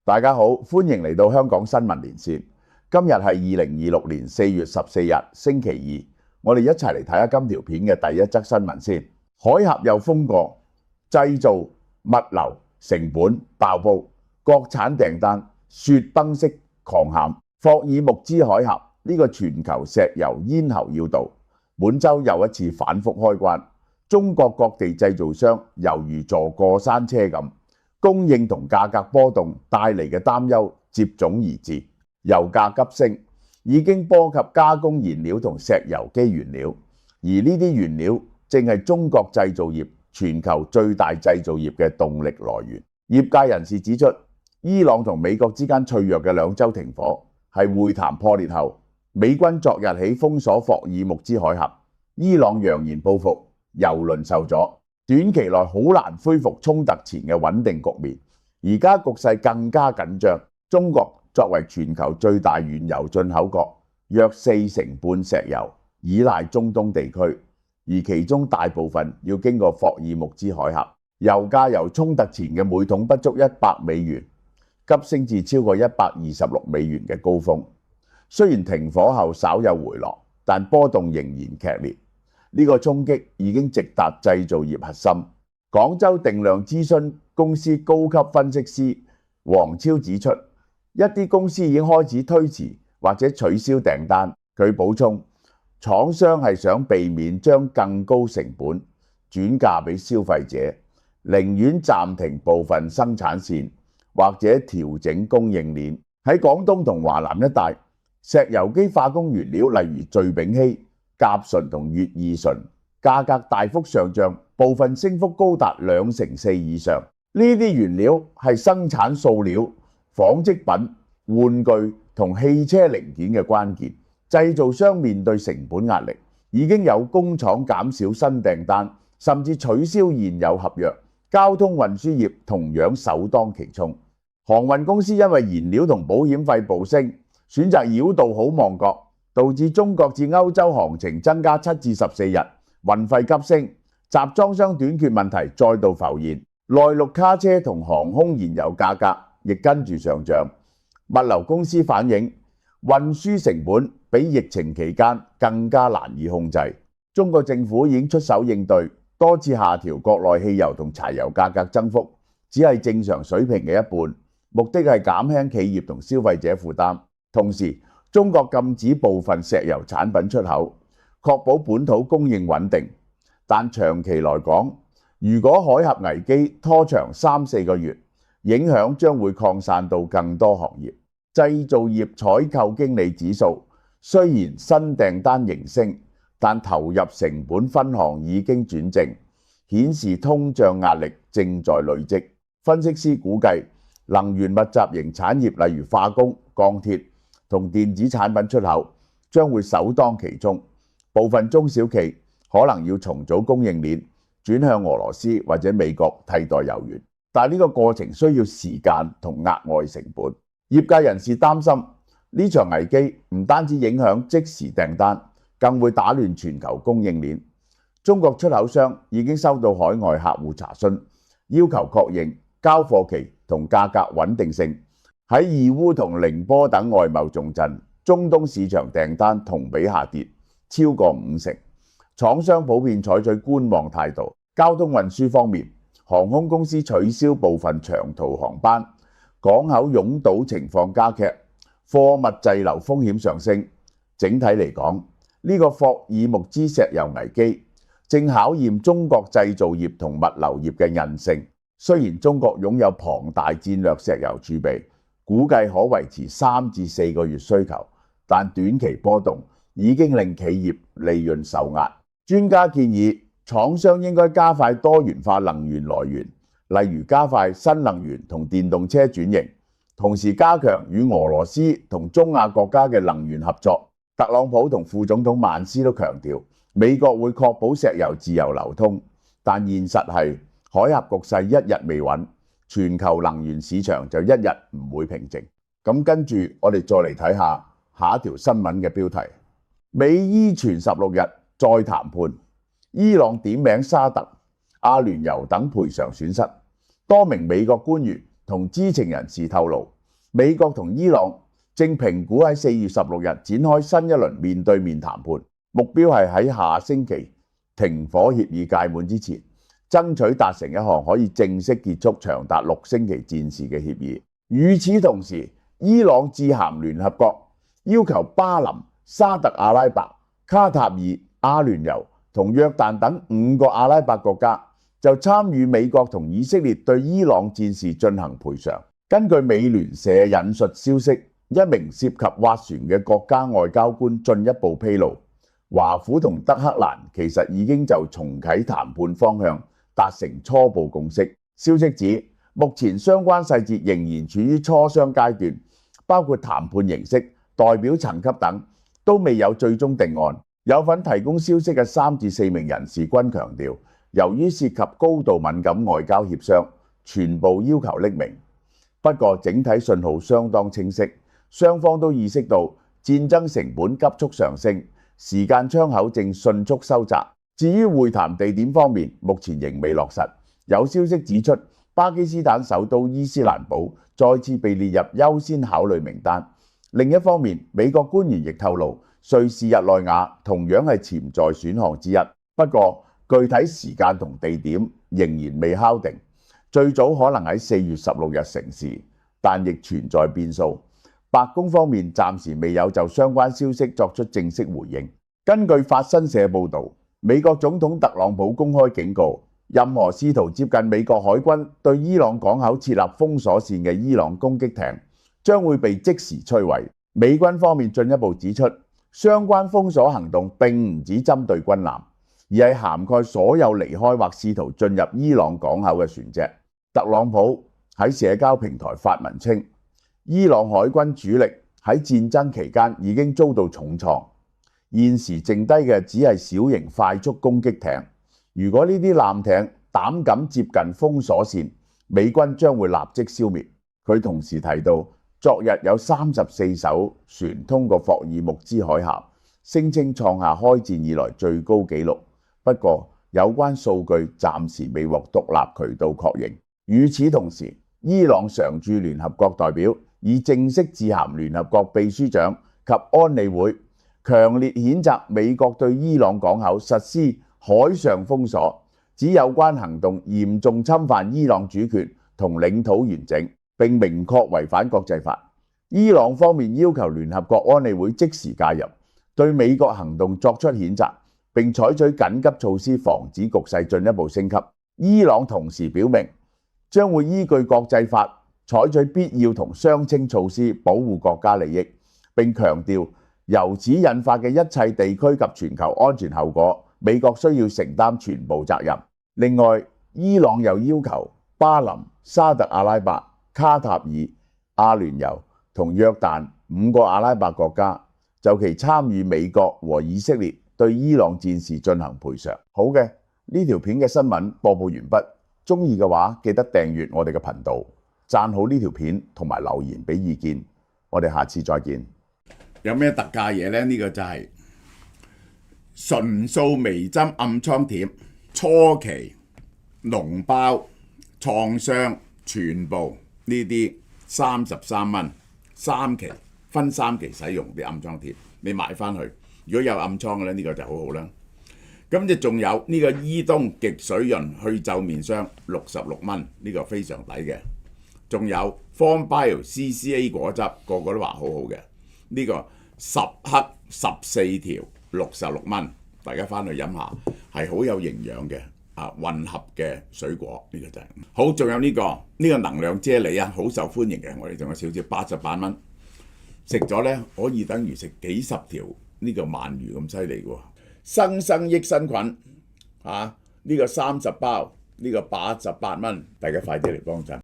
大家好，歡迎嚟到香港新聞連線。今日係2026年4月14日，星期二。我哋一齊嚟睇下今條片嘅第一則新聞先。海峽又封過，製造、物流成本爆煲，國產訂單雪崩式狂減。霍爾木茲海峽呢個全球石油咽喉要道，本週又一次反覆開關。中國各地製造商猶如坐過山車咁，供應同價格波動帶嚟嘅擔憂接踵而至。油價急升已經波及加工燃料同石油基原料，而呢啲原料正係中國製造業全球最大製造業嘅動力來源。業界人士指出，伊朗同美國之間脆弱嘅兩週停火係會談破裂後，美軍昨日起封鎖霍爾木茲海峽，伊朗揚言報復，油輪受阻，短期內好難恢復衝突前嘅穩定局面。而家局勢更加緊張，中國作為全球最大原油進口國，約40%石油依賴中東地區，而其中大部分要經過霍爾木茲海峽。油價由衝突前嘅每桶不足100美元，急升至超過126美元嘅高峰。雖然停火後稍有回落，但波動仍然劇烈。呢個衝擊已經直達製造業核心。廣州定量諮詢公司高級分析師黃超指出，一啲公司已經開始推遲或者取消訂單。佢補充，廠商係想避免將更高成本轉嫁俾消費者，寧願暫停部分生產線或者調整供應鏈。喺廣東同華南一帶，石油機化工原料例如聚丙烯、甲醇同乙二醇價格大幅上漲，部分升幅高達24%以上。呢啲原料係生產塑料、紡織品、玩具同汽車零件嘅關鍵。製造商面對成本壓力，已經有工廠減少新訂單，甚至取消現有合約。交通運輸業同樣首當其衝。航運公司因為燃料同保險費暴升，選擇繞道好望角，導致中國至歐洲航程增加7至14日，運費急升，集裝箱短缺問題再度浮現，內陸卡車同航空燃油價格亦跟住上漲。物流公司反映，運輸成本比疫情期間更加難以控制。中國政府已經出手應對，多次下調國內汽油同柴油價格增幅，只係正常水平嘅一半，目的係減輕企業同消費者負擔。同時，中國禁止部分石油產品出口，確保本土供應穩定。但長期來講，如果海峽危機拖長3-4個月，影響將會擴散到更多行業。製造業採購經理指數雖然新訂單仍升，但投入成本分項已經轉正，顯示通脹壓力正在累積。分析師估計，能源密集型產業例如化工、鋼鐵同電子產品出口將會首當其衝，部分中小企可能要重組供應鏈，轉向俄羅斯或者美國替代油源。但呢個過程需要時間同額外成本。業界人士擔心，呢場危機唔單止影響即時訂單，更會打亂全球供應鏈。中國出口商已經收到海外客戶查詢，要求確認交貨期同價格穩定性。喺義烏同寧波等外貿重鎮，中東市場訂單同比下跌超過50%，廠商普遍採取觀望態度。交通運輸方面，航空公司取消部分長途航班，港口擁堵情況加劇，貨物滯留風險上升。整體嚟講，呢個霍爾木茲石油危機正考驗中國製造業同物流業嘅韌性。雖然中國擁有龐大戰略石油儲備，估計可維持3至4個月需求，但短期波動已經令企業利潤受壓。專家建議廠商應該加快多元化能源來源，例如加快新能源同電動車轉型，同時加強與俄羅斯同中亞國家嘅能源合作。特朗普同副總統曼斯都強調，美國會確保石油自由流通，但現實係海峽局勢一日未穩，全球能源市場就一日唔會平靜。咁跟住我哋再嚟睇下一條新聞嘅標題：美伊傳16日再談判，伊朗點名沙特、阿聯酋等賠償損失。多名美國官員同知情人士透露，美國同伊朗正評估喺4月16日展開新一輪面對面談判，目標係喺下星期停火協議屆滿之前，爭取達成一項可以正式結束長達6星期戰事嘅協議。與此同時，伊朗致函聯合國，要求巴林、沙特阿拉伯、卡塔爾、阿聯酋同約旦等5個阿拉伯國家就參與美國同以色列對伊朗戰事進行賠償。根據美聯社引述消息，一名涉及斡旋嘅國家外交官進一步披露，華府同德黑蘭其實已經就重啟談判方向達成初步共識。消息指，目前相關細節仍然處於磋商階段，包括談判形式、代表層級等，都未有最終定案。有份提供消息嘅3至4名人士均強調，由於涉及高度敏感外交協商，全部要求匿名。不過整體信號相當清晰，雙方都意識到戰爭成本急速上升，時間窗口正迅速收窄。至於會談地點方面，目前仍未落實。有消息指出，巴基斯坦首都伊斯蘭堡再次被列入優先考慮名單。另一方面，美國官員亦透露，瑞士日內瓦同樣係潛在選項之一。不過具體時間同地點仍然未敲定。最早可能喺4月16日成事，但亦存在變數。白宮方面暫時未有就相關消息作出正式回應。根據法新社報導，美國總統特朗普公開警告，任何試圖接近美國海軍對伊朗港口設立封鎖線嘅伊朗攻擊艇，將會被即時摧毀。美軍方面進一步指出，相關封鎖行動並唔只針對軍艦，而係涵蓋所有離開或試圖進入伊朗港口嘅船隻。特朗普喺社交平台發文稱，伊朗海軍主力喺戰爭期間已經遭到重創，現時剩低嘅只係小型快速攻擊艇。如果呢啲艦艇膽敢接近封鎖線，美軍將會立即消滅。佢同時提到，昨日有34艘船通過霍爾木茲海峽，聲稱創下開戰以來最高紀錄。不過，有關數據暫時未獲獨立渠道確認。與此同時，伊朗常駐聯合國代表已正式致函聯合國秘書長及安理會，強烈譴責美國對伊朗港口實施海上封鎖，指有關行動嚴重侵犯伊朗主權同領土完整，並明確違反國際法。伊朗方面要求聯合國安理會即時介入，對美國行動作出譴責，並採取緊急措施防止局勢進一步升級。伊朗同時表明，將會依據國際法採取必要同相稱措施保護國家利益，並強調由此引發嘅一切地區及全球安全後果，美國需要承擔全部責任。另外，伊朗又要求巴林、沙特阿拉伯、卡塔爾、阿聯酋同約旦5個阿拉伯國家就其參與美國和以色列對伊朗戰事進行賠償。好嘅，呢條片嘅新聞播報完畢。鍾意嘅話，記得訂閱我哋嘅頻道，讚好呢條片同埋留言俾意見。我哋下次再見。有咩特價嘢呢？呢個就係純素微針暗瘡貼，初期膿包創傷全部呢啲33蚊，3期分3期使用啲暗瘡貼，你買翻去。如果有暗瘡嘅咧，呢個就好好啦。咁就仲有呢個伊東極水潤去皺面霜66蚊，呢個非常抵嘅。仲有 Formbio CCA 果汁，個個都話好好嘅。呢個10克14條66蚊，大家翻去飲下，係好有營養嘅混合嘅水果，呢個就係好。仲有呢個能量啫喱啊，好受歡迎嘅。我哋仲有少少88蚊，食咗呢可以等於食幾十條呢個鰻魚咁犀利嘅喎。生益生菌呢個30包，呢個88蚊，大家快啲嚟幫襯。